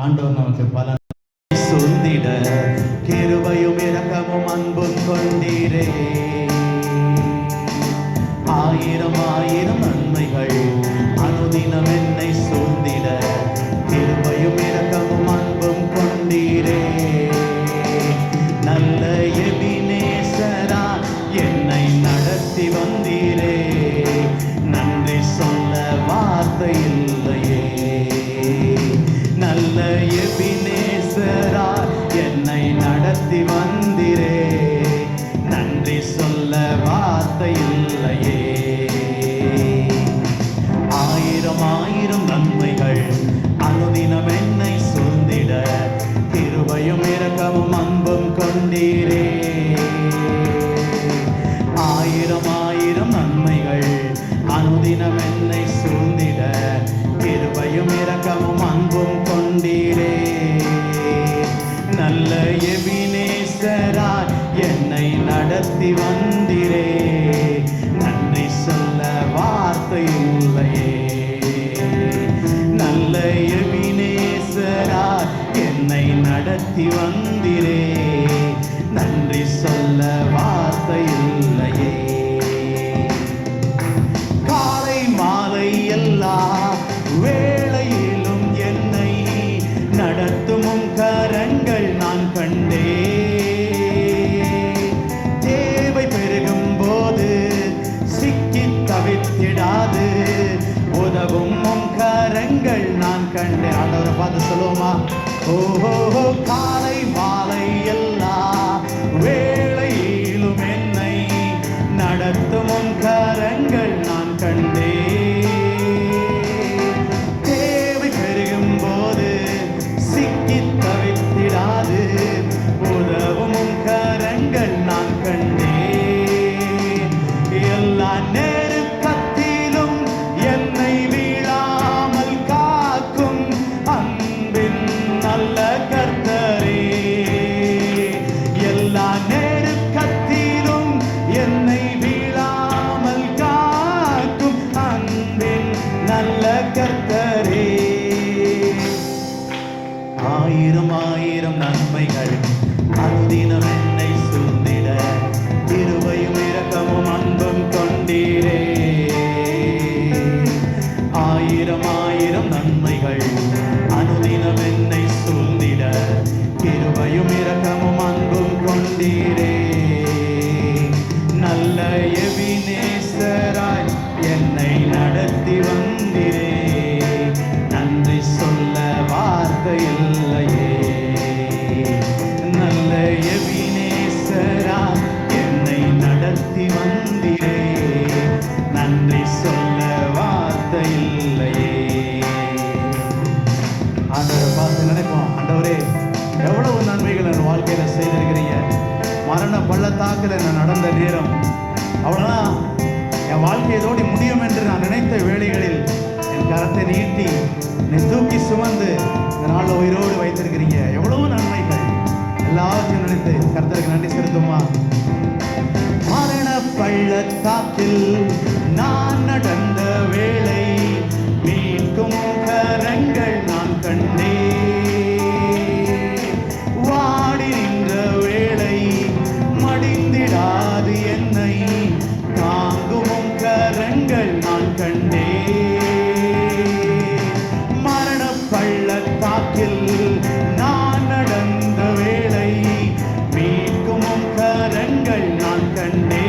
ஆண்டவர் நமக்கு பலன் சொல்லிட கிருபையும் இரக்கமும் அன்பும் கொண்டீரே. ஆயிரம் ஆயிரம் நன்மைகள் அனுதினம் என்னை சூழ்ந்திட கிருபையும் இரக்கமும் அன்பும் கொண்டீரே. நல்ல எபினேசரா என்னை நடத்தி வந்தீரே. நன்றி சொல்ல வார்த்தை இல்லையே. நல்ல எபினேசரா என்னை நடத்தி வந்தீரே. நன்றி சொல்ல வார்த்தை இல்லையே. ஆயிரம் ஆயிரம் நன்மைகள் அனுதினம் என்னை சூழ்ந்திட கிருபையும் இரக்கமும் அன்பும் கொண்டீரே. ஆயிரம் ஆயிரம் நன்மைகள் அனுதினம் என்னை சூழ்ந்திட கிருபையும் இரக்கமும் அன்பும் கொண்டீரே. நல்ல எபினேசரா என்னை நடத்தி வந்தீரே. நன்றி சொல்ல வார்த்தை இல்லையே. நல்ல எபினேசரா என்னை நடத்தி வந்தீரே. நன்றி சொல்ல வார்த்தை இல்லையே. காலை மாலை எல்லா வேளையிலும் என்னை நடத்தும் கரங்கள் நான் கண்டே. தேவை பெருகும் போது சிக்கி தவித்திடாது உதவும் கரங்கள் நான் கண்டேன். ஆண்டவரை பார்த்து சொல்லுவோமா? ஓஹோ, காலை மாலை எல்லா வேளையிலும் என்னை நடத்தும் கரங்கள் நான் கண்டே. தேவை பெருகும் போது சிக்கி தவித்திடாது உதவும் கரங்கள் நான் கண்டே. எல்லா நெருக்கத்திலும் என்னை வீழாமல் காக்கும் அன்பின் நல்ல கர்த்தரே. எல்லா நெருக்கத்திலும் என்னை வீழாமல் காக்கும் அன்பின் நல்ல கர்த்தரே. ஆயிரம் ஆயிரம் நன்மைகள் அனுதினம் என்னை சூழ்ந்திட கிருபையும் இரக்கமும் அன்பும் கொண்டீரே. ஆயிரம் ஆயிரம் நன்மைகள் அனுதினம் என்னை சூழ்ந்திட கிருபையும் இரக்கமும் அன்பும் கொண்டீரே. நல்ல எபினேசராய் என்னை நடத்தி வந்தீரே. நன்றி சொல்ல வார்த்தை இல்லையே. நல்ல எபினேசரா என்னை நடத்தி வந்தீரே. நன்றி சொல்ல வார்த்தை இல்லையே. ஆண்டவரை பார்த்து நினைப்போம், ஆண்டவரே எவ்வளவு நன்மைகள் என் வாழ்க்கையில செய்திருக்கிறீங்க. மரண பள்ளத்தாக்கில் நான் நடந்த நேரம் அவ்வளோதான் என் வாழ்க்கை இதோடு முடியும் என்று நான் நினைத்த வேளைகளில் என் கரத்தை நீட்டி என்னை தூக்கி சுமந்து இந்த நாளில் உயிரோடு வைத்திருக்கிறீங்க. எவ்வளவு நன்மைகள். எல்லாவற்றையும் நினைத்து கர்த்தருக்கு நன்றி செலுத்துமா. மரண பள்ளத்தாக்கில் நான் நடந்த வேளை மீட்கும் கரங்கள் நான் கண்டே. வாடி நின்ற வேளை மடிந்திடாது என்னை தாங்கும் கரங்கள் நான் கண்டே. மரண பள்ளத்தாக்கில் நான் நடந்த வேளை மீட்கும் கரங்கள் நான் கண்டே.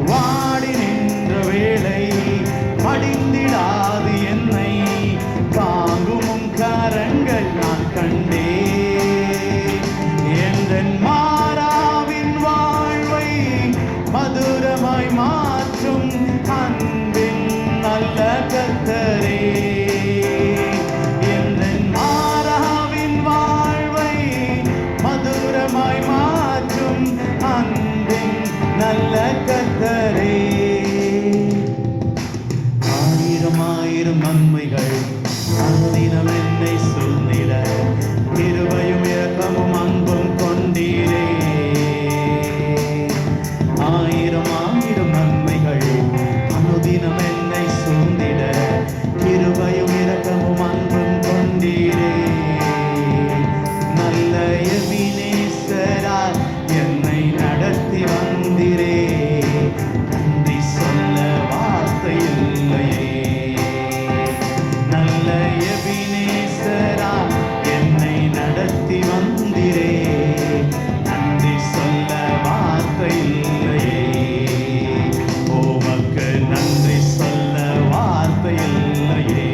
வாடி நின்ற வேளை மடிந்திடாது என்னை தாங்கும் கரங்கள் நான் கண்டே. எந்தன் மாறாவின் வாழ்வை மதுரமாய் மாற்றும் அன்பின் நல்ல கர்த்தரே. எந்தன் மாறாவின் வாழ்வை மதுரமாய் மாற்றும் அன்பின் நல்ல கர்த்தரே. ஆயிரம் ஆயிரம் நன்மைகள் அனுதினம் என்னை சூழ்ந்திட கிருபையும் இரக்கமும் அன்பும் கொண்டீரே. ஆயிரம் ஆயிரம் நன்மைகள் அனுதினம் என்னை சூழ்ந்திட கிருபையும் இரக்கமும் அன்பும் கொண்டீரே. நல்ல எபினேசராய் என்னை நடத்தி வந்தீரே. நன்றி சொல்ல வார்த்தை இல்லையே. நல்ல எபினேசராய் என்னை நடத்தி வந்தீரே. நன்றி சொல்ல வார்த்தை இல்லையே. உமக்கு நன்றி சொல்ல வார்த்தை இல்லையே.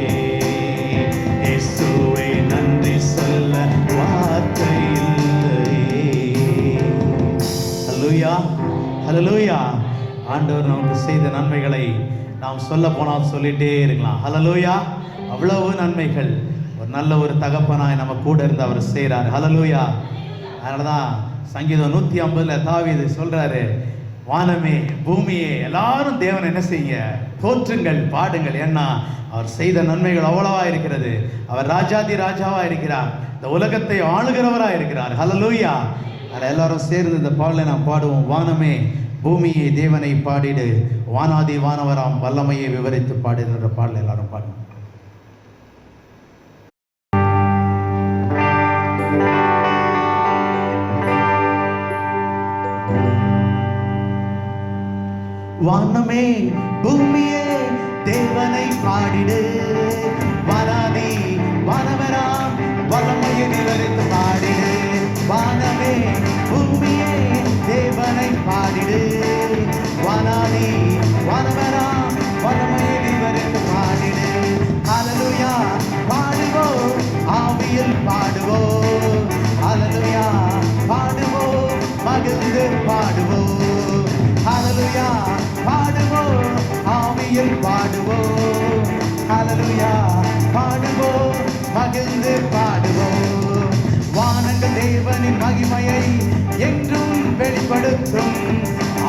இயேசுவே நன்றி சொல்ல வார்த்தை இல்லையே. ஹல்லேலூயா, ஹல்லேலூயா. ஆண்டவர் நமக்கு செய்த நன்மைகளை நாம் சொல்ல போனால் சொல்லிட்டே இருக்கலாம். ஹல்லேலூயா. அவ்வளவு நன்மைகள் ஒரு நல்ல ஒரு தகப்பனாய் நம்ம கூட இருந்து அவர் செய்கிறார். ஹல்லேலூயா. அதனாலதான் சங்கீதம் 150 தாவீது சொல்றாரு, வானமே பூமியே எல்லாரும் தேவன் என்ன செய்யுங்க, போற்றுங்கள் பாடுங்கள். ஏன்னா அவர் செய்த நன்மைகள் அவ்வளவா இருக்கிறது. அவர் ராஜாதி ராஜாவா இருக்கிறார், இந்த உலகத்தை ஆளுகிறவரா இருக்கிறார். ஹல்லேலூயா. அதில் எல்லாரும் சேர்ந்து இந்த பாடலை நாம் பாடுவோம். வானமே பூமியை தேவனை பாடிடு, வானாதி வானவராம் வல்லமையை விவரித்து பாடுகின்ற பாடலை எல்லாரும் பாடுவோம். வானமே பூமியே தேவனை பாடிடு, வானாதி வானவராம் வல்லமையை விவரித்து பாடிடு. வானமே பூமியே தேவனை பாடிடு, வானாதி வானவராம் வல்லமையை விவரித்து பாடிடு. ஹல்லேலூயா. பாடுவோம் ஆவியில் பாடுவோம். ஹல்லேலூயா. பாடுவோம் மகிழ்ந்து பாடுவோம். ஹல்லேலூயா. பாடுவோம் ஆவியில் பாடுவோம். ஹல்லேலூயா. பாடுவோம் மகிழ்ந்து பாடுவோம். வானங்கள் தேவனின் மகிமையை என்றும் வெளிப்படுத்தும்,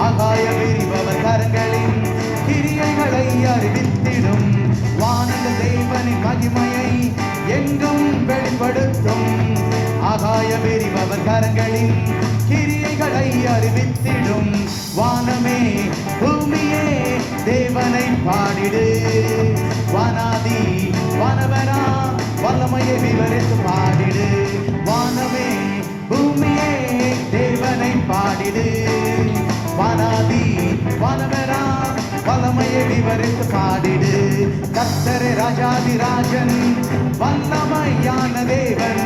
ஆகாய விரிபவர் கரங்களின் கிரியைகளை அறிவித்திடும். வானங்கள் தேவனின் மகிமையை என்றும் வெளிப்படுத்தும், ஆகாய விரிபவர் கரங்களின் கிரியைகளை அறிவித்திடும். வானமே பூமியே தேவனை பாடிடு, வானாதி வானவரா வல்லமையை விவரித்து பாடிடு. வானமே பூமியே தேவனை பாடிடு, வானாதி வானவரா வல்லமையை விவரித்து பாடிடு. கர்த்தரே ராஜாதி ராஜன், வல்லமையான தேவன்,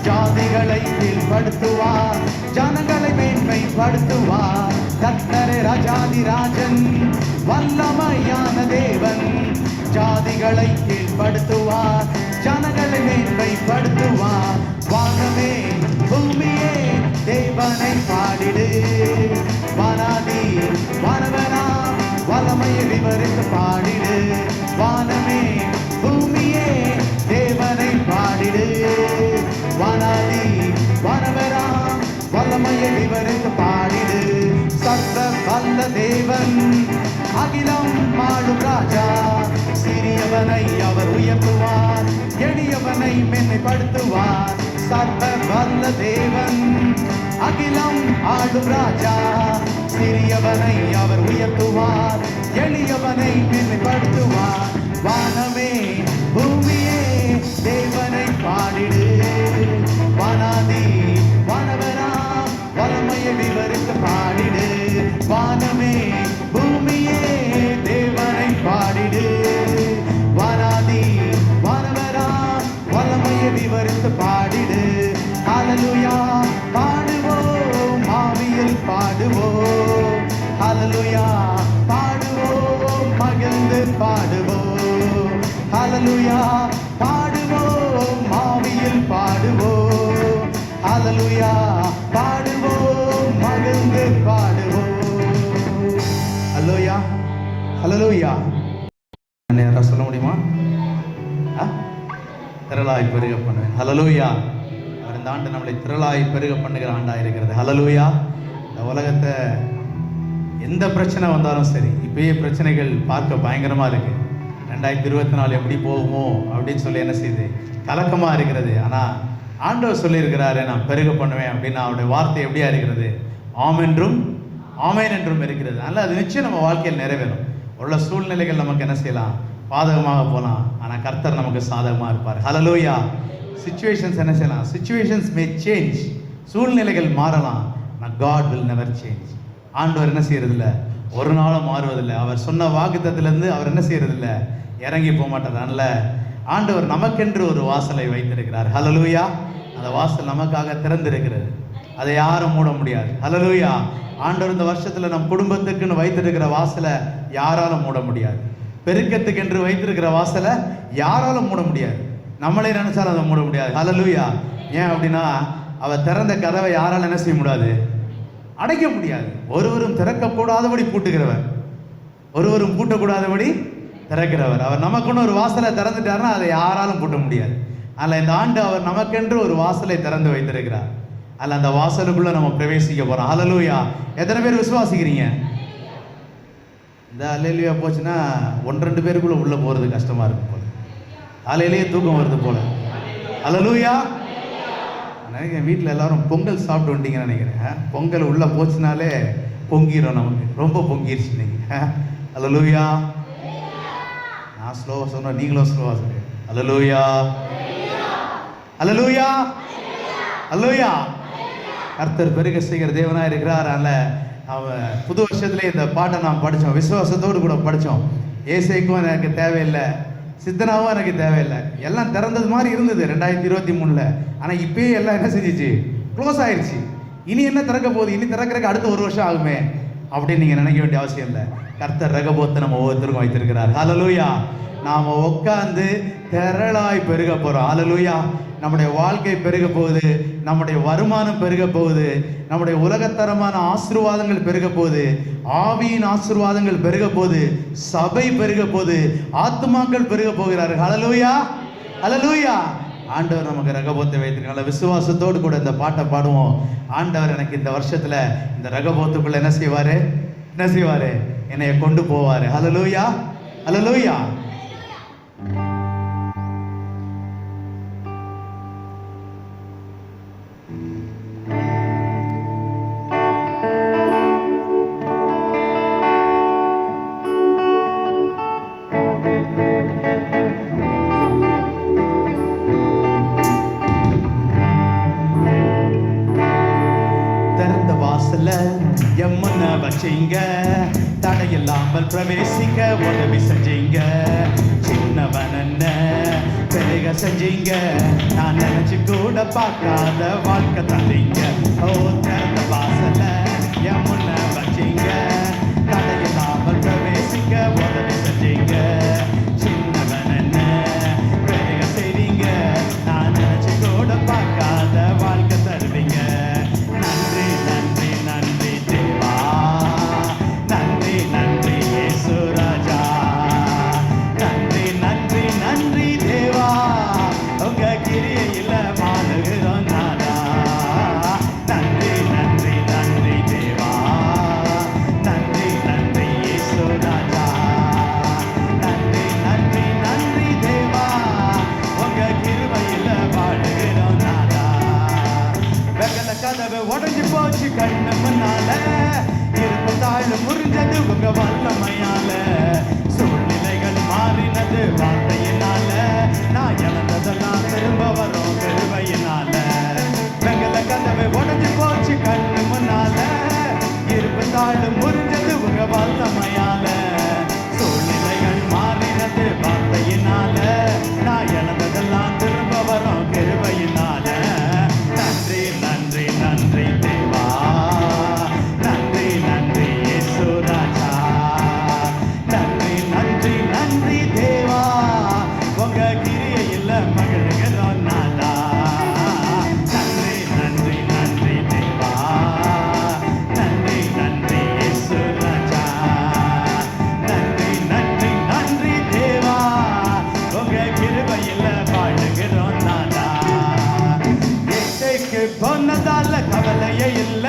ஜாதிகளை கீழ்படுத்துவார், ஜனங்களை மேன்மைப்படுத்துவார். கர்த்தரே ராஜாதி ராஜன், வல்லமையான தேவன், ஜாதிகளை கீழ்படுத்துவார், ஜனங்களை மேன்மைப்படுத்துவார். வானமே பூமியே தேவனை பாடிடு, வானாதி வானவரா வல்லமையை விவரித்து பாடிடு. வானமே பூமியே தேவனை பாடிடு, வானாதி வானவரா வல்லமையை விவரித்து பாடிடு. சர்வ வல்ல தேவன், அகிலம் ஆளும் ராஜா, சிறியவனை அவர் உயர்த்துவார், எளியவனை மேன்மைப்படுத்துவார். சர்வ நல்ல தேவன், அகிலம் ஆளும் ராஜா. சிறியவனை அவர் உயர்த்துவார், எளியவனை மேன்மைப்படுத்துவார். வானமே பூமியே தேவனை பாடிடு, வானாதி வானவரா வல்லமையை விவரித்து பாடிடு. வானமே பூமியே தேவனை பாடிடு, வானாதி வானவரா வல்லமையை விவரித்து பாடிடு. ஹல்லேலூயா பாடுவோம், ஆவியில் பாடுவோம். ஹல்லேலூயா பாடுவோம், மகிழ்ந்து பாடுவோம். ஹல்லேலூயா பாடுவோம், ஆவியில் பாடுவோம். ஹல்லேலூயா பாடுவோம், மகிழ்ந்து பாடுவோம். ஹல்லேலூயா ஹல்லேலூயா. நேரா சொல்ல முடியுமா? திரளாய் பெருக பண்ணுவேன். ஹல்லேலூயா. அவர் இந்த ஆண்டு நம்மளை திரளாய் பெருக பண்ணுகிற ஆண்டாக இருக்கிறது. ஹல்லேலூயா. இந்த உலகத்தை எந்த பிரச்சனை வந்தாலும் சரி, இப்பயே பிரச்சனைகள் பார்க்க பயங்கரமா இருக்கு. 2024 எப்படி போகுமோ அப்படின்னு சொல்லி என்ன செய்யுது, கலக்கமா இருக்கிறது. ஆனா ஆண்டவர் சொல்லியிருக்கிறாரு, நான் பெருக பண்ணுவேன் அப்படின்னு. அவருடைய வார்த்தை எப்படியா இருக்கிறது? ஆம் என்றும் ஆமேன் என்றும் இருக்கிறது. அதனால் அது நிச்சயம் நம்ம வாழ்க்கையில் நிறைவேறும். உள்ள சூழ்நிலைகள் நமக்கு என்ன செய்யலாம், பாதகமாக போகலாம், ஆனால் கர்த்தர் நமக்கு சாதகமாக இருப்பார். ஹல்லேலூயா. சிச்சுவேஷன்ஸ் என்ன செய்யலாம், சிச்சுவேஷன்ஸ் மே சேஞ்ச், சூழ்நிலைகள் மாறலாம், ஆனால் காட் வில் நெவர் சேஞ்ச். ஆண்டவர் என்ன செய்யறதில்ல, ஒரு நாளும் மாறுவதில்லை. அவர் சொன்ன வாக்குத்தத்திலிருந்து அவர் என்ன செய்யறதில்ல, இறங்கி போக மாட்டார். அதனால ஆண்டவர் நமக்கென்று ஒரு வாசலை வைத்திருக்கிறார். ஹல்லேலூயா. அந்த வாசல் நமக்காக திறந்திருக்கிறது, அதை யாரும் மூட முடியாது. ஹல்லேலூயா. ஆண்டவர் இந்த வருஷத்துல நம் குடும்பத்துக்குன்னு வைத்திருக்கிற வாசலை யாராலும் மூட முடியாது. பெருக்கத்துக்கு என்று வைத்திருக்கிற வாசலை யாராலும் மூட முடியாது. நம்மளே நினைச்சாலும் அதை மூட முடியாது. ஹல்லேலூயா. ஏன் அப்படின்னா, அவர் திறந்த கதவை யாராலும் என்ன செய்ய முடியாது, அடைக்க முடியாது. ஒருவரும் திறக்கக்கூடாதபடி பூட்டுகிறவர், ஒருவரும் பூட்டக்கூடாதபடி திறக்கிறவர். அவர் நமக்குன்னு ஒரு வாசலை திறந்துட்டாருன்னா அதை யாராலும் பூட்ட முடியாது. அதில் இந்த ஆண்டு அவர் நமக்கென்று ஒரு வாசலை திறந்து வைத்திருக்கிறார். அதில் அந்த வாசலுக்குள்ள நம்ம பிரவேசிக்க போறோம். ஹல்லேலூயா. எத்தனை பேர் விசுவாசிக்கிறீங்க? இந்த ஹல்லேலூயா போச்சுன்னா 1-2 பேருக்குள்ள உள்ள போறது கஷ்டமா இருக்கும் போல, காலையிலேயே தூக்கம் வருது போல. ஹல்லேலூயா. நினைக்கிறேன் வீட்டில் எல்லாரும் பொங்கல் சாப்பிட்டு வந்துட்டீங்கன்னு நினைக்கிறேன். பொங்கல் உள்ள போச்சுனாலே பொங்கிடும், நமக்கு ரொம்ப பொங்கிருச்சு இன்னைக்கு. ஹல்லேலூயா. நான் ஸ்லோவா சொன்னா நீங்களும் ஸ்லோவா சொல்லுங்க. ஹல்லேலூயா ஹல்லேலூயா ஹல்லேலூயா. கர்த்தர் பெருக செய்கிற தேவனா இருக்கிறார். அதனால அவன் புது வருஷத்துல இந்த பாட்டை நாம் படித்தோம், விசுவாசத்தோடு கூட படித்தோம். ஏசைக்கும் எனக்கு தேவையில்லை, சித்தனாவும் எனக்கு தேவையில்லை, எல்லாம் திறந்தது மாதிரி இருந்தது 2023. ஆனால் இப்பயே எல்லாம் என்ன செஞ்சிச்சு, க்ளோஸ் ஆயிடுச்சு. இனி என்ன திறக்க போகுது, இனி திறக்கிறதுக்கு அடுத்த 1 வருஷம் ஆகுமே அப்படின்னு நீங்கள் நினைக்க வேண்டிய அவசியம் இல்லை. கர்த்தர் ரகபோத்தை நம்ம ஒவ்வொருத்தருக்கும் வைத்திருக்கிறார். ஹல்லேலூயா. நாம் உட்காந்து திரளாய் பெருக போகிறோம். ஹல்லேலூயா. நம்முடைய வாழ்க்கை பெருக போகுது, நம்முடைய வருமானம் பெருக போகுது, நம்முடைய உலகத்தரமான ஆசீர்வாதங்கள் பெருக போகுது, ஆவியின் ஆசீர்வாதங்கள் பெருக போகுது, சபை பெருக போகுது, ஆத்துமாக்கள் பெருக போகிறார்கள். ஹல்லேலூயா ஹல்லேலூயா. ஆண்டவர் நமக்கு ரகபோத்தை வைத்திருக்காங்க. விசுவாசத்தோடு கூட இந்த பாட்டை பாடுவோம். ஆண்டவர் எனக்கு இந்த வருஷத்துல இந்த ரகபோத்துக்குள்ள என்ன செய்வாரு, என்ன செய்வாரு, என்னைய கொண்டு போவாரு. ஹல்லேலூயா ஹல்லேலூயா. எம்மன வச்சீங்க, தடையில்லாமல் பிரவேசிக்க உதவி செஞ்சீங்க. சின்னவன் என்ன பெருக செஞ்சீங்க, நான் நினைச்சு கூட பார்க்காத வாழ்க்கை தந்தீங்க. ஓ திறந்த வாசல எம்மன வச்சீங்க, தடையில்லாமல் பிரவேசிக்க உதவி செஞ்சீங்க. சின்னவன் என்ன பெருக செய்றீங்க, நான் நினைச்சு கூட பார்க்காத வாழ்க்கை தருவீங்க. நன்றி நன்றி நன்றி தேவா, நன்றி நன்றி இயேசு ராஜா, நன்றி நன்றி நன்றி தேவா, உங்க கிரியையில வாழுகிறோம் நானா. நன்றி கதவை உடைஞ்சு போச்சு கண்ணு முன்னால, இருப்பு தாழ்வு முறிஞ்சது உங்க வல்லமையால, சூழ்நிலைகள் மாறினது வார்த்தையினால, நான் இழந்ததெல்லாம் திரும்ப வரும் கிருபையினால. வெங்கல கதவை உடைஞ்சு போச்சு கண்ணு முன்னால, இருப்பு தாழ்வு முறிஞ்சது உங்க வல்லமையால, சூழ்நிலைகள் மாறினது வார்த்தையினால, நான் இழந்ததெல்லாம் திரும்ப வரும் கிருபையினால. நன்றி நன்றி நன்றி தேவா, நன்றி நன்றி இயேசு ராஜா, நன்றி நன்றி நன்றி தேவா, உங்க கிரியையில் மகிழ்கிறோம் நாதா. நன்றி நன்றி நன்றி தேவா, நன்றி நன்றி இயேசு ராஜா, நன்றி நன்றி நன்றி தேவா, உங்க கிருபையில் வாழுகிறோம் நாதா. இசைக்கு போனதால கவலையே இல்ல,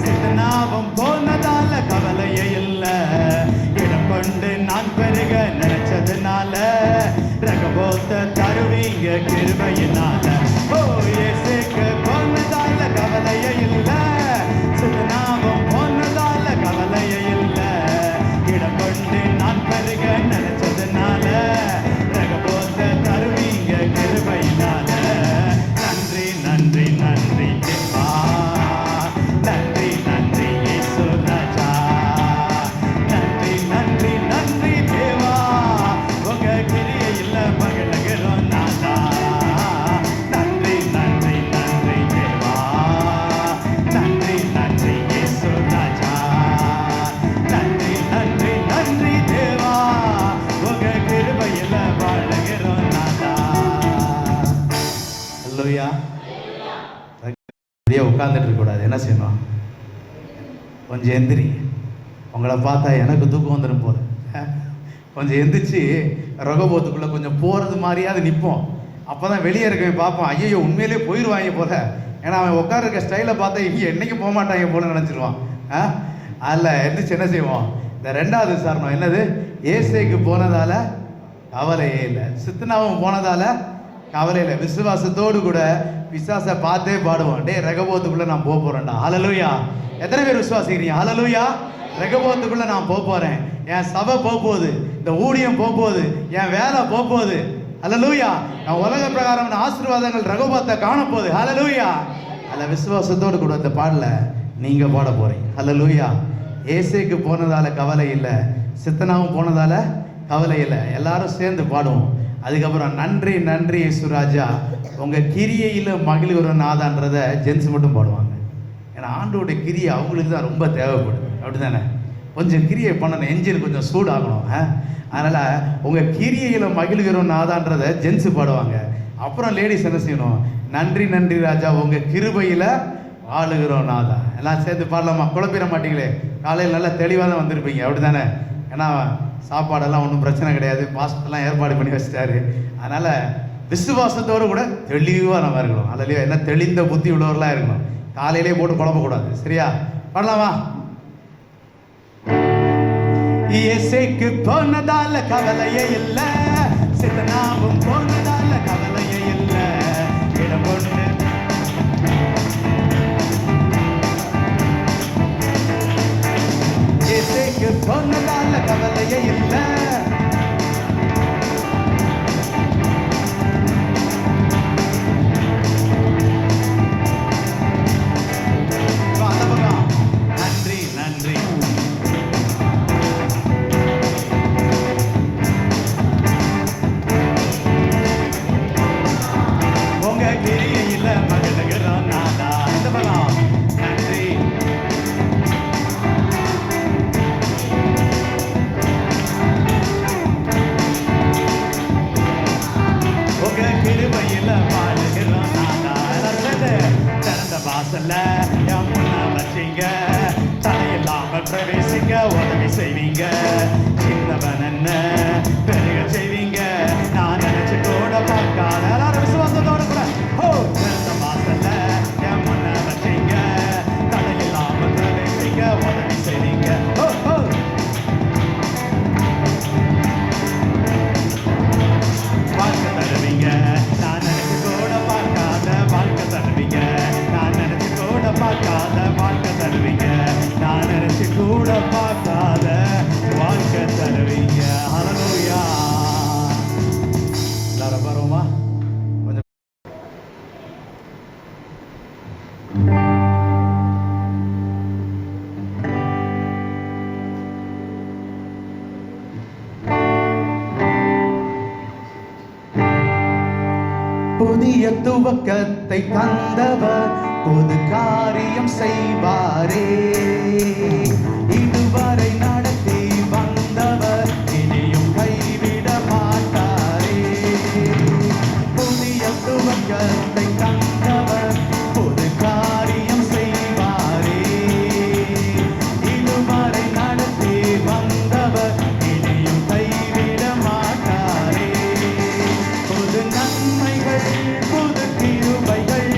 சித்தனாவும் போனதால கவலையே இல்ல, இடம் கொண்டு நான் பெருக நினைச்சதுனால, ரகபோத்த தருவீங்க கிருபையினால. ஓ இசைக்கு போனதால கவலையே இல்ல, சித்தனாவும் போனதால கவலையே இல்ல, இடம் கொண்டு நான் பெருக நினைச்சதுனால, ரகபோத்த தருவீங்க கிருபையினால. நன்றி நன்றி நன்றி தேவா, நன்றி நன்றி இயேசு ராஜா, நன்றி நன்றி நன்றி தேவா, உங்க கிரியையில் மகிழ்கிறோம் நாதா. நன்றி நன்றி நன்றி தேவா, நன்றி நன்றி இயேசு ராஜா, நன்றி நன்றி நன்றி தேவா, உங்க கிருபையில் வாழுகிறோம் நாதா. அல்லேலூயா. அப்படியே உட்கார்ந்துட்டு இருக்கக்கூடாது, என்ன செய்யணும்? கொஞ்சம் எந்திரி. உங்களை பார்த்தா எனக்கு தூக்கம் வந்துடும் போல. கொஞ்சம் எந்திரிச்சு ரகபோத்துக்குள்ளே கொஞ்சம் போகிறது மாதிரியாவது நிற்போம். அப்போ தான் வெளியே இருக்கவன் பார்ப்போம், ஐயோ உண்மையிலே போயிடுவாங்க போல. ஏன்னா அவன் உட்கார்ருக்க ஸ்டைலை பார்த்தா இங்கே என்றைக்கும் போக மாட்டாங்க போல நினச்சிருவான். அதில் எந்திரிச்சு என்ன செய்வோம்? இந்த ரெண்டாவது சாரணம் என்னது? ஏசேக்கு போனதால கவலையே இல்லை, சித்தனாவும் போனதால கவலை இல்லை. விசுவாசத்தோடு கூட பிசாசை பார்த்தே பாடுவோம், டே ரகபோத்துக்குள்ளே நான் போக போகிறேன்டா. ஹல்லேலூயா. எத்தனை பேர் விசுவாசிக்கிறீங்க? ஹல்லேலூயா. ரகபோத்துக்குள்ளே நான் போக போகிறேன், என் சபை போக போகுது, இந்த ஊழியம் போக போகுது, என் வேலை போக போகுது. ஹல்லேலூயா. நான் உலக பிரகாரம் ஆசீர்வாதங்கள் ரகபோத்தை காணப்போகுது. ஹல்லேலூயா. அதில் விசுவாசத்தோடு கூட இந்த பாடல நீங்கள் பாட போகிறீங்க. ஹல்லேலூயா. ஏசேக்கு போனதால கவலை இல்லை, சித்தனாவும் போனதால கவலை இல்லை. எல்லாரும் சேர்ந்து பாடுவோம். அதுக்கப்புறம் நன்றி நன்றி இயேசு ராஜா, உங்கள் கிரியையில் மகிழ்கிறோம் நாதான்றதை ஜென்ஸ் மட்டும் பாடுவாங்க. ஏன்னா ஆண்டோடைய கிரியை அவங்களுக்கு தான் ரொம்ப தேவைப்படுது, அப்படி தானே? கொஞ்சம் கிரியை பண்ணணும், என்ஜின் கொஞ்சம் சூடாகணும். அதனால் உங்கள் கிரியையில் மகிழ்கிறோம் நாதான்றதை ஜென்ஸு பாடுவாங்க. அப்புறம் லேடிஸ் என்ன செய்யணும்? நன்றி நன்றி ராஜா, உங்கள் கிருபையில் வாழுகிறோம் நாதா. எல்லாம் சேர்ந்து பாடலாமா? குழப்பிட மாட்டீங்களே? காலையில் நல்லா தெளிவாக தான் வந்திருப்பீங்க, அப்படி தானே? ஏன்னா சாப்பாடெல்லாம் ஒன்றும் பிரச்சனை கிடையாது, பாஸ்டெல்லாம் ஏற்பாடு பண்ணி வச்சிட்டாரு. அதனால் விசுவாசத்தோடு கூட தெளிவாக நம்ம இருக்கணும். அதில் என்ன தெளிந்த புத்தி உள்ளவர்களாக இருக்கணும். காலையிலே போட்டு குழப்பக்கூடாது. சரியா? பண்ணலாமா? இயேசுக்கு போனதால கவலையே இல்லை, சித்தனாவும் போனதால கவலையே இல்லை, இடம் கொண்டு இயேசுக்கு போனதால கவலையே இல்லை. நன்றி நன்றி. உங்க கிரியையில் மகிழ்கிறோம் நாதா. இந்த பக்கம் நன்றி. உங்க கிருபையில் வாழுகிறோம் நாதா. திறந்த வாசல்ல என் முன்ன வச்சீங்க, தடையில்லாமல் பிரவேசிக்க உதவி செய்வீங்க, சின்னவன் என்ன பெருக செய்வீங்க, நான் நினைச்சு கூட பார்க்காத எல்லாரும் விசுவாசத்தோட கூட. ஓ திறந்த வாசல்ல என் முன்ன வச்சீங்க, தடையில்லாமல் பிரவேசிக்க உதவி செய்வீங்க. ஓ ஓ வாழ்க்கை தருவீங்க, நான் நினைச்சு கூட பார்க்காத வாழ்க்கை தருவீங்க, நான் நினைச்சு கூட புதிய துவக்கத்தை தந்தவர் புது காரியம் செய்வாரே. இதுவரை நடத்தி வந்தவர் இனியும் கைவிட மாட்டாரே. புதிய துவக்கத்தை தந்தவர் புது காரியம் செய்வாரே. இதுவரை நடத்தி வந்தவர் இனியும் கைவிட மாட்டாரே. புது நன்மைகள் புது கிருபைகள்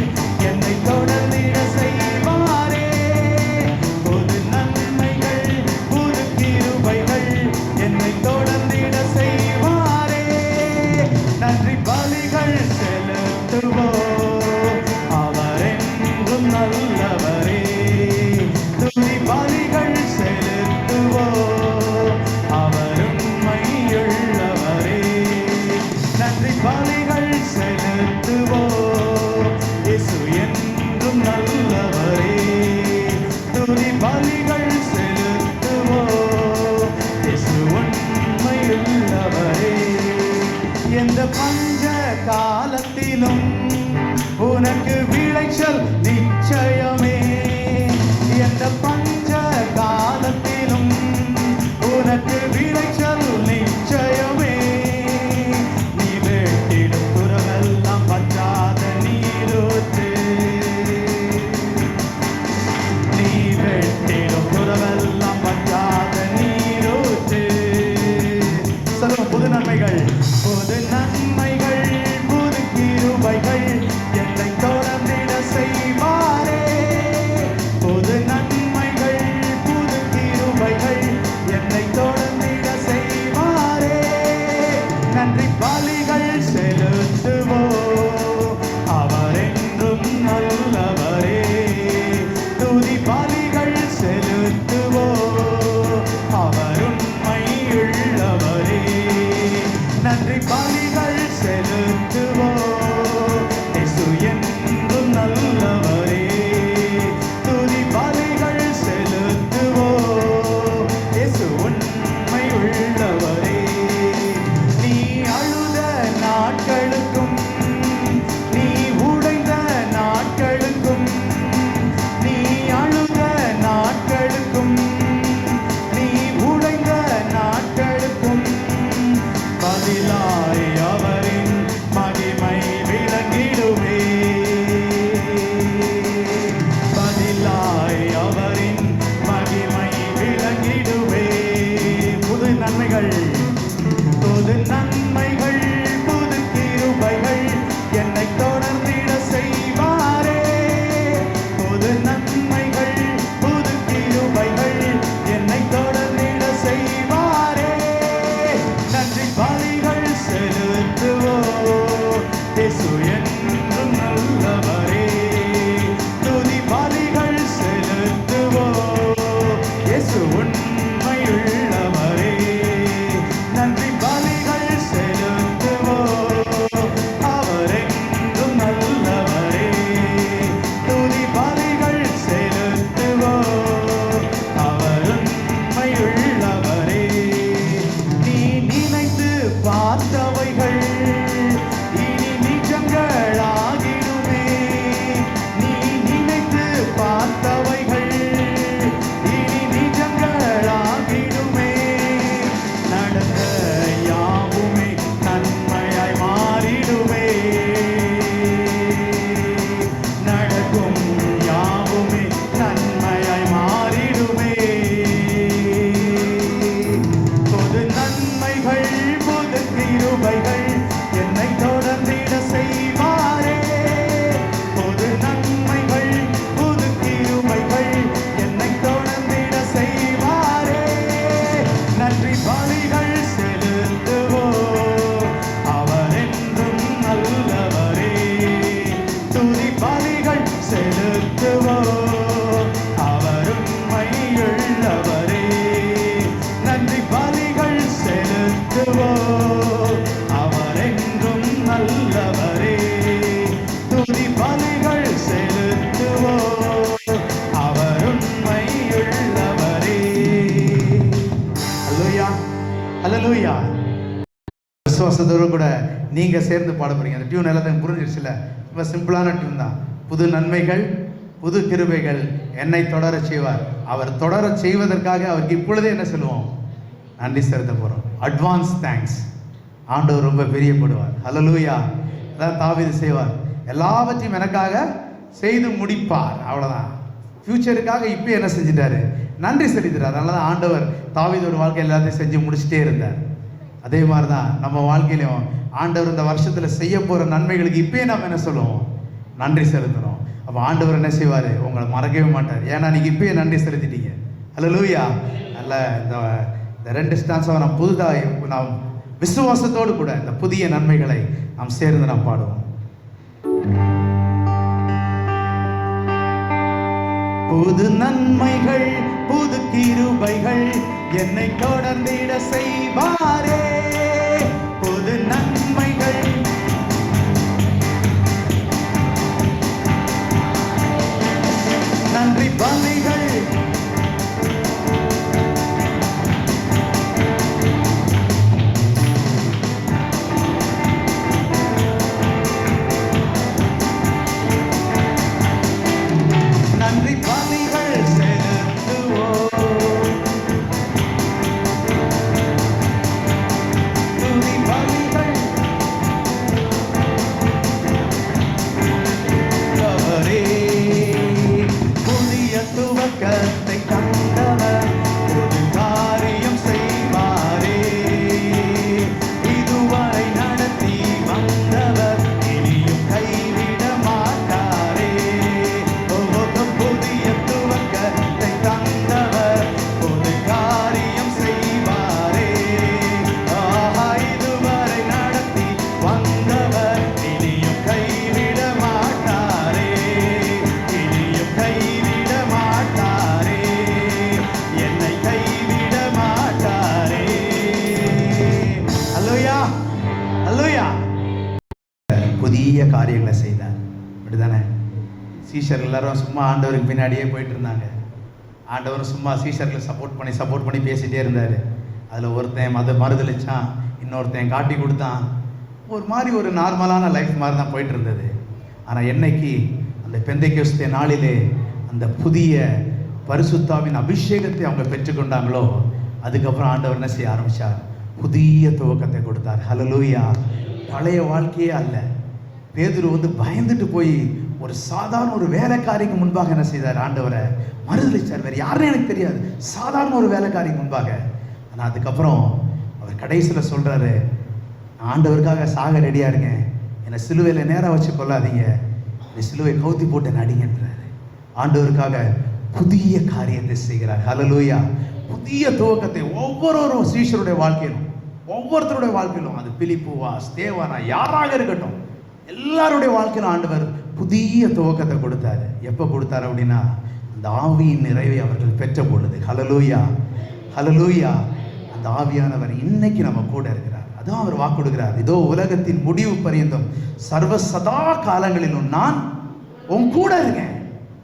என்னை தொடர்ந்திட செய்வாரே. புது நன்மைகள் புது கிருபைகள் என்னை தொடர்ந்திட செய்வாரே. நன்றி பலிகள் செலுத்துவோம், அவர் என்றும் நல்லவரே. துதி பலிகள் செலுத்துவோம், அவர் உண்மையுள்ளவரே. நன்றி பலிகள் செலுத்துவோம், இயேசு என்றும் நல்லவரே. துதி பலிகள் செலுத்துவோம், இயேசு உண்மையுள்ளவரே. எந்த பஞ்ச காலத்திலும் உனக்கு விளைச்சல் நிச்சயமே. எந்த பஞ்ச காலத்திலும் உனக்கு விளைச்சல் நிச்சயமே. நீ வெட்டிடும் துறவெல்லாம் பற்றாத நீரூற்று. நீ வெட்டிடும் துறவெல்லாம் பற்றாத நீரூற்று. சொல்லுவோம், புது நன்மைகள் புது நன்மைகள் புது கிருபைகள் என்னை தொடர்ந்திட செய்வாரே. புது நன்மைகள் புது கிருபைகள் என்னை தொடர்ந்திட செய்வாரே. நன்றி பலிகள் செலுத்துவோம், அவர் என்றும் நல்லவரே. துதி பலிகள் செலுத்துவோம், அவர் உண்மையுள்ளவரே. நன்றி பலிகள் செலுத்துவோம், இயேசு என்றும் நல்லவரே. துதி பலிகள் செலுத்துவோம், இயேசு உண்மையுள்ளவரே. நீ அழுத நாட்களுக்கும் நீ உடைந்த நாட்களுக்கும் நீ அழுத நாட்களுக்கும் நீ உடைந்த நாட்களுக்கும் பதிலாய் அவரின் மகிமை விளங்கிடுமே. பதிலாய் அவரின் மகிமை விளங்கிடுமே. புது நன்மைகள் புது நன்மைகள் புது கிருபைகள் என்னை தொடர்ந்திட செய்வாரே. புது நன்மைகள் புது கிருபைகள் என்னை தொடர்ந்திட செய்வாரே. நன்றி பலிகள் செலுத்துவோம், இயேசு என்றும் நல்லவரே. துதி பலிகள் செலுத்துவோம், இயேசு உண்மையுள்ளவரே. நன்றி பலிகள் செலுத்துவோம், அவர் என்றும் நல்லவரே. துதி பலிகள் செலுத்துவோம், அவர் உண்மையுள்ளவரே. நீ நினைத்து பார்த்தவைகள் இனி நிஜங்களாகிடுமே. நீ நினைத்து பார்த்தவைகள் இனி நிஜங்களாகிடுமே. நடந்த யாவுமே நன்மையாய் மாறிடுமே. நடக்கும் யாவுமே நன்மையாய் மாறிடுமே. புது நன்மைகள் புது கிருபைகள் என்னை தொடர்ந்திட செய்வாரே. புது நன்மைகள் புது கிருபைகள் என்னை தொடர்ந்திட செய்வாரே. நன்றி பலிகள் செலுத்துவோம், அவர் என்றும் நல்லவரே. துதி பலிகள் செலுத்துவோம், அவர் உண்மையுள்ளவரே. நன்றி பலிகள் செலுத்துவோம், அவர் என்றும் நல்லவரே. துதி பலிகள் செலுத்துவோம், அவர் உண்மையுள்ளவரே. அல்லேலூயா, அல்லேலூயா. விசுவாசத்தோடு கூட நீங்கள் சேர்ந்து பாட போறீங்க. அந்த டியூன் எல்லாத்தையும் புரிஞ்சிருச்சுல? ரொம்ப சிம்பிளான டியூன் தான். புது நன்மைகள் புது கிருபைகள் என்னை தொடர செய்வார். அவர் தொடர செய்வதற்காக அவருக்கு இப்பொழுதே என்ன சொல்லுவோம்? நன்றி செலுத்த போகிறோம். Advance thanks. ஆண்டவர் ரொம்ப பிரியப்படுவார். ஹல்லேலூயா. அதான் தாவீது செய்வார். எல்லாவற்றையும் எனக்காக செய்து முடிப்பார். அவ்வளோதான். ஃபியூச்சருக்காக இப்போ என்ன செஞ்சிட்டாரு? நன்றி செலுத்துறார். அதனால தான் ஆண்டவர் தாவீதோட வாழ்க்கை எல்லாத்தையும் செஞ்சு முடிச்சுட்டே இருந்தார். அதே மாதிரி தான் நம்ம வாழ்க்கையிலையும் ஆண்டவர் இந்த வருஷத்தில் செய்ய போகிற நன்மைகளுக்கு இப்பயே நம்ம என்ன சொல்லுவோம்? நன்றி செலுத்தணும். அப்போ ஆண்டவர் என்ன செய்வார்? உங்களை மறக்கவே மாட்டார். ஏன்னா நீங்கள் இப்பயே நன்றி செலுத்திட்டீங்க. ஹல்லேலூயா. நல்ல இந்த 2 ஸ்டான்ஸாக நாம் புதுதாக நாம் விசுவாசத்தோடு கூட இந்த புதிய நன்மைகளை நாம் சேர்ந்து நாம் பாடுவோம். புது நன்மைகள் புது கிருபைகள் என்னை தொடர்ந்திட செய்வாரே. புது நன்மைகள் நன்றி பலிகள் நன்றி பலிகள் செலுத்துவோம். துதி பலிகள் அவரே. புதிய துவக்கத்தை கண்டவர் ஒரு காரியம் செய்வாரே. இதுவரை நடத்தி வந்தவர் இனியும் கைவிட மாட்டாரே. புதிய துவக்கத்தை தந்தவர் ஒரு காரியம் செய்வாரே. ஆஹா, இதுவரை நடத்தி வந்தவர் இனியும் கைவிட மாட்டாரே. இனியும் கைவிட மாட்டாரே. என்னை கைவிட மாட்டாரே. அல்லேலூயா, அல்லேலூயா. புதிய காரியங்களை செய்தார். அப்படிதானே? சீஷர் எல்லாரும் சும்மா ஆண்டவருக்கு பின்னாடியே போயிட்டு இருந்தாங்க. ஆண்டவர் சும்மா சீஷர்களை சப்போர்ட் பண்ணி பேசிகிட்டே இருந்தார். அதில் ஒருத்தன் மறுதளிச்சான், இன்னொருத்தன் காட்டி கொடுத்தான். ஒரு மாதிரி ஒரு நார்மலான லைஃப் மாதிரி தான் போயிட்டு இருந்தது. ஆனால் என்னைக்கு அந்த பெந்தைக்கோஸ்தே நாளிலே அந்த புதிய பரிசுத்தாவின் அபிஷேகத்தை அவங்க பெற்றுக்கொண்டாங்களோ, அதுக்கப்புறம் ஆண்டவர் என்ன செய்ய ஆரம்பித்தார்? புதிய துவக்கத்தை கொடுத்தார். ஹல்லேலூயா. பழைய வாழ்க்கையே அல்ல. பேதுரு பயந்துட்டு போய் ஒரு சாதாரண ஒரு வேலைக்காரிக்கு முன்பாக என்ன செய்தார்? ஆண்டவரை மறுதளிச்சார். வேறு யாருன்னு எனக்கு தெரியாது, சாதாரண ஒரு வேலைக்காரிக்கு முன்பாக. ஆனால் அதுக்கப்புறம் அவர் கடைசியில் சொல்கிறாரு, நான் ஆண்டவருக்காக சாக ரெடியாக இருக்கேன், என்னை சிலுவையில் நேராக வச்சு கொள்ளாதீங்க, என்னை சிலுவை கவுத்தி போட்டு என்னை அடிங்கன்றாரு. ஆண்டவருக்காக புதிய காரியத்தை செய்கிறார். ஹல்லேலூயா. புதிய துவக்கத்தை ஒவ்வொரு சீஷருடைய வாழ்க்கையிலும், ஒவ்வொருத்தருடைய வாழ்க்கையிலும், அது பிலிப்புவா ஸ்தேவானா யாராக இருக்கட்டும், எல்லாருடைய வாழ்க்கையிலும் ஆண்டவர் புதிய துவக்கத்தை கொடுத்தாரு. எப்போ கொடுத்தாரு அப்படின்னா, அந்த ஆவியின் நிறைவை அவர்கள் பெற்ற பொழுது. ஹல்லேலூயா, ஹல்லேலூயா. அந்த ஆவியானவர் இன்னைக்கு நம்ம கூட இருக்கிறார். அதான் அவர் வாக்கு கொடுக்கிறார், இதோ உலகத்தின் முடிவு பரியந்தம் சர்வ சதா காலங்களிலும் நான் உன் கூட இருக்கேன்.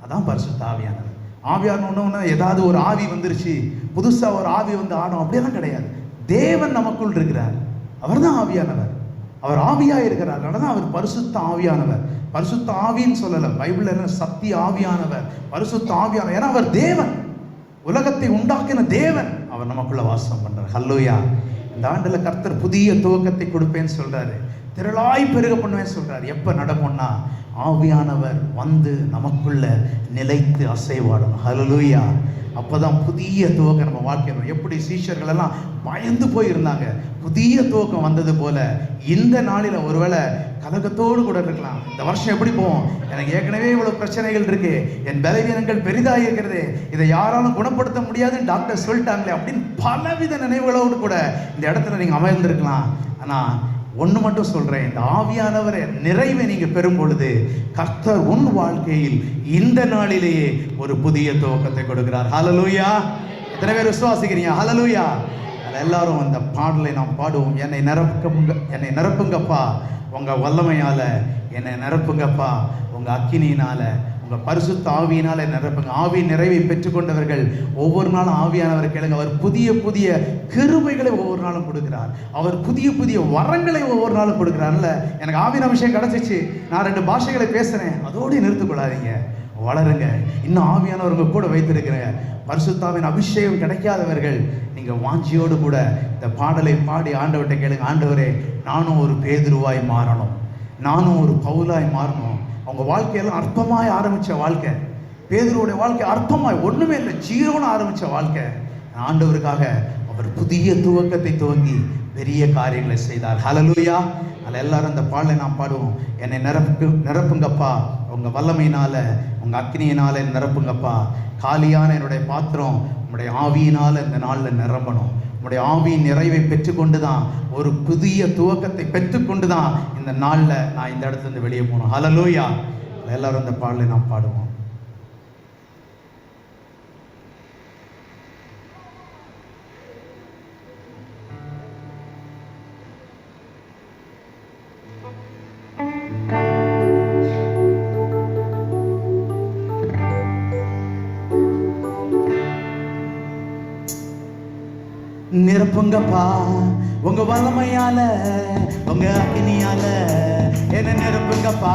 அதான் பரிசுத்த ஆவியானவர். ஆவியானவன்னா ஏதாவது ஒரு ஆவி வந்துருச்சு, புதுசாக ஒரு ஆவி ஆடும் அப்படியெல்லாம் கிடையாது. தேவன் நமக்குள் இருக்கிறார். அவர் தான் ஆவியானவர். அவர் ஆவியாக இருக்கிறார். அதனால தான் அவர் பரிசுத்த ஆவியானவர். பரிசுத்த ஆவின்னு சொல்லலை, பைபிள் என்ன சத்திய ஆவியானவர், பரிசுத்த ஆவியானவர். ஏன்னா அவர் தேவன், உலகத்தை உண்டாக்கின தேவன். அவர் நமக்குள்ள வாசம் பண்றார். ஹல்லேலூயா. இந்த ஆண்டில் கர்த்தர் புதிய துவக்கத்தை கொடுப்பேன்னு சொல்றாரு, திரளாய் பெருக பண்ணுவேன்னு சொல்றாரு. எப்போ நடக்கும்னா, ஆவியானவர் நமக்குள்ள நிலைத்து அசைவாடணும். ஹல்லேலூயா. அப்போதான் புதிய துவக்கம் நம்ம வாழ்க்கையில். எப்படி சீஷர்கள் எல்லாம் பயந்து போயிருந்தாங்க, புதிய துவக்கம் வந்தது போல இந்த நாளில் ஒருவேளை கலக்கத்தோடு கூட இருக்கலாம். இந்த வருஷம் எப்படி போவோம்? எனக்கு ஏற்கனவே இவ்வளவு பிரச்சனைகள் இருக்கு, என் பலவீனங்கள் பெரிதாக இருக்கிறது, இதை யாராலும் குணப்படுத்த முடியாதுன்னு டாக்டர் சொல்லிட்டாங்களே அப்படின்னு பலவித நினைவுகளோடு கூட இந்த இடத்துல நீங்க அமர்ந்திருக்கலாம். ஆனா ஒன்று மட்டும் சொல்றேன், இந்த ஆவியானவரை நிறைவை நீங்க பெறும் பொழுது கர்த்தர் உன் வாழ்க்கையில் இந்த நாளிலேயே ஒரு புதிய துவக்கத்தை கொடுக்கிறார். ஹல்லேலூயா. எத்தனை பேர் விசுவாசிக்கிறீங்க? ஹல்லேலூயா. எல்லாரும் அந்த பாடலை நாம் பாடுவோம். என்னை நிரப்புங்கப்பா உங்கள் வல்லமையால், என்னை நிரப்புங்கப்பா உங்கள் அக்கினியினால், உங்கள் பரிசுத்த ஆவியினால் நிரப்புங்க. ஆவி நிறைவை பெற்றுக்கொண்டவர்கள் ஒவ்வொரு நாளும் ஆவியானவர் கேளுங்க. அவர் புதிய புதிய கிருபைகளை ஒவ்வொரு நாளும் கொடுக்கிறார். அவர் புதிய புதிய வரங்களை ஒவ்வொரு நாளும் கொடுக்கிறார்ல. எனக்கு ஆவியின் அபிஷேகம் கிடச்சிச்சு, நான் 2 பாஷைகளை பேசுகிறேன், அதோடு நிறுத்திக்கொள்ளாதீங்க, வளருங்க. இன்னும் ஆவியானவங்க கூட வைத்திருக்கிறேங்க. பரிசுத்தாவின் அபிஷேகம் கிடைக்காதவர்கள் நீங்கள் வாஞ்சியோடு கூட இந்த பாடலை பாடி ஆண்டவர்கிட்ட கேளுங்க. ஆண்டவரே, நானும் ஒரு பேதுருவாய் மாறணும், நானும் ஒரு பவுலாய் மாறணும். அவங்க வாழ்க்கையெல்லாம் அற்பமாய் ஆரம்பித்த வாழ்க்கை, பேதுருவுடைய வாழ்க்கை அற்பமாய் ஒன்றுமே இல்லை, ஜீரோன்னு ஆரம்பித்த வாழ்க்கை. ஆண்டவருக்காக அவர் புதிய துவக்கத்தை துவங்கி பெரிய காரியங்களை செய்தார். ஹல்லேலூயா. அதில் எல்லாரும் அந்த பாடலை நாம் பாடுவோம். என்னை நிரப்புங்கப்பா உங்கள் வல்லமையினால், உங்கள் அக்னியினால் நிரப்புங்கப்பா. காலியான என்னுடைய பாத்திரம் உங்களுடைய ஆவியினால் இந்த நாளில் நிரம்பணும். உங்களுடைய ஆவியின் நிறைவை பெற்றுக்கொண்டு தான், ஒரு புதிய துவக்கத்தை பெற்றுக்கொண்டு தான் இந்த நாளில் நான் இந்த இடத்துலேருந்து வெளியே போகணும். ஹல்லேலூயா. எல்லாரும் அந்த பாடலை நாம் பாடுவோம். நிரப்புங்கப்பா உங்க வல்லமையால, உங்க அக்கினியால என்ன நிரப்புங்கப்பா,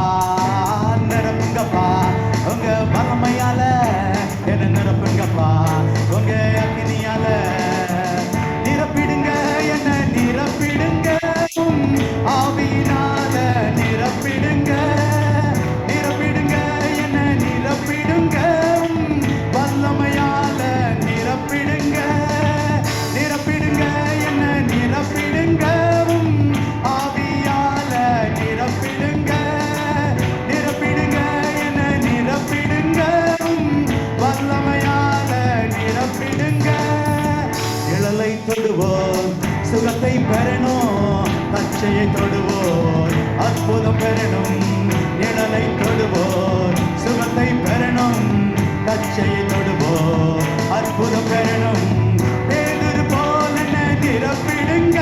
நிரப்புங்கப்பா உங்க வல்லமையால என்ன நிரப்புங்கப்பா, உங்க அக்கினியால நிரப்பிடுங்க, என்ன நிரப்பிடுங்க, ஆவியினால நிரப்பிடுங்க, நிரப்பிடுங்க, என்ன நிரப்பிடுங்க, வல்லமையால நிரப்பிடுங்க, நிரப்பிடுங்க, என்ன நிரப்பிடுங்க, ஆவியால நிரப்பிடுங்க, நிரப்பிடுங்க, என்ன நிரப்பிடுங்க, வல்லமையால நிரப்பிடுங்க. நிழலை தொடுவோம், சுகத்தை பெறணும், பச்சையை தொடுவோம், அற்புதம் பெறணும். நிழலை தொடுவோம், சுகத்தை பெறணும், பச்சையை தொடுவோம், அற்புதம் பெறணும். பேதுரு போல் என்ன நிரப்பிடுங்க,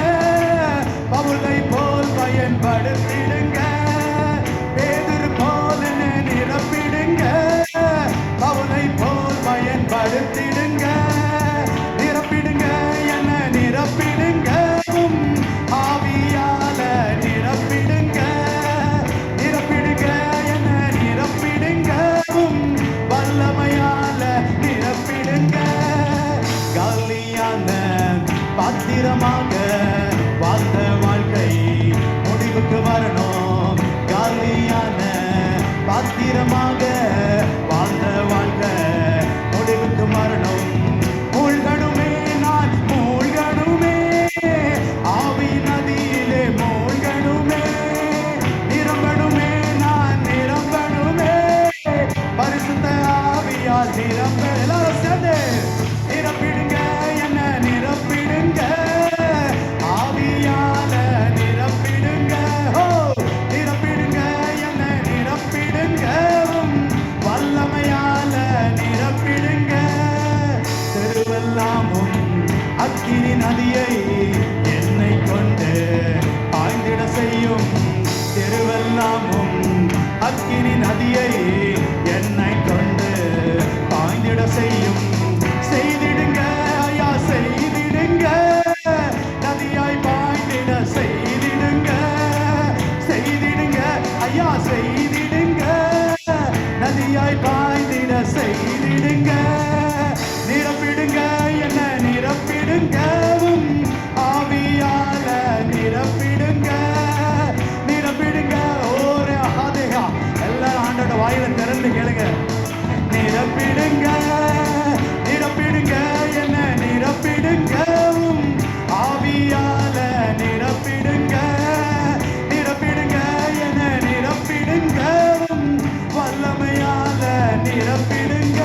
பவுலை போல் பயன்படுத்திடுங்க. பேதுரு போல் என்ன நிரப்பிடுங்க, பவுலை போல் பயன்படுத்திடுங்க. நிரப்பிடுங்க, என்ன நிரப்பிடுங்க, ஆவியால நிரப்பிடுங்க, நிரப்பிடுங்க, என்ன நிரப்பிடுங்க, வல்லமையால நிரப்பிடுங்க. காலியான பாத்திரமாக வாழ்ந்த வாழ்க்கை முடிவுக்கு வரணும். காலியான பாத்திரமாக வாழ்ந்த வாழ்க்கை முடிவுக்கு வரணும். மூழ்கணுமே, நான் மூழ்கணுமே, ஆவி நதியிலே மூழ்கணுமே, நிரம்பணுமே, நான் நிரம்பணுமே, பரிசுத்த ஆவியால் நிரம்ப. எல்லாரும் சேர்ந்து நிரப்பிடுங்க, என்ன நிரப்பிடுங்க, ஆவியால நிரப்பிடுங்க, நிரப்பிடுங்க, என்ன நிரப்பிடுங்க, வல்லமையால நிரப்பிடுங்க. தெருவெல்லாமும் அக்கினி நதியை என்னை கொண்டு பாய்ந்திட செய்யும். தெருவெல்லாமும் அக்கினி நதியை என்னை கொண்டு பாய்ந்திட செய்யும். செய்திடுங்க ஐயா, செய்திடுங்க, நதியாய் பாய்ந்திட செய்திடுங்க, செய்திடுங்க ஐயா, செய்திடுங்க, நதியாய் பாய்ந்திட செய்திடுங்க. நிரப்பிடுங்க, என்ன நிரப்பிடுங்க, ஆவியால நிரப்பிடுங்க, நிரப்பிடுங்க. ஓரே ஆதேகா. எல்லாரும் ஆண்டோட வாயில திறந்து கேளுங்க. நிரப்பிடுங்க, நிரப்பிடுங்க, என்ன நிரப்பிடுங்க, ஆவியால நிரப்பிடுங்க, நிரப்பிடுங்க, என்ன நிரப்பிடுங்க, வல்லமையால நிரப்பிடுங்க.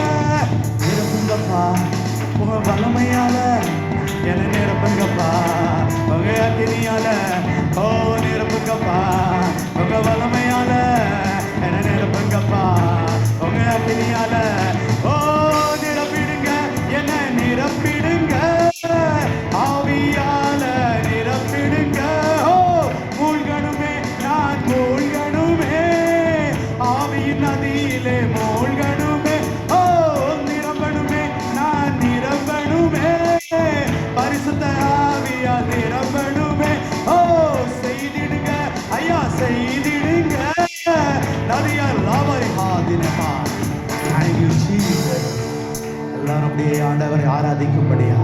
நிரப்புங்கப்பா உங்க வல்லமையால என்ன நிரப்புங்கப்பா, உங்க அக்கினியால ஓ நிரப்புங்கப்பா, உங்க வல்லமையால என்ன நிரப்புங்கப்பா, உங்க அக்கினியால ஓ நிரப்பிடுங்க, என்ன நிரப்பிடுங்க, ஆவியா அப்படியே ஆண்டவரை ஆராதிக்கும்படியா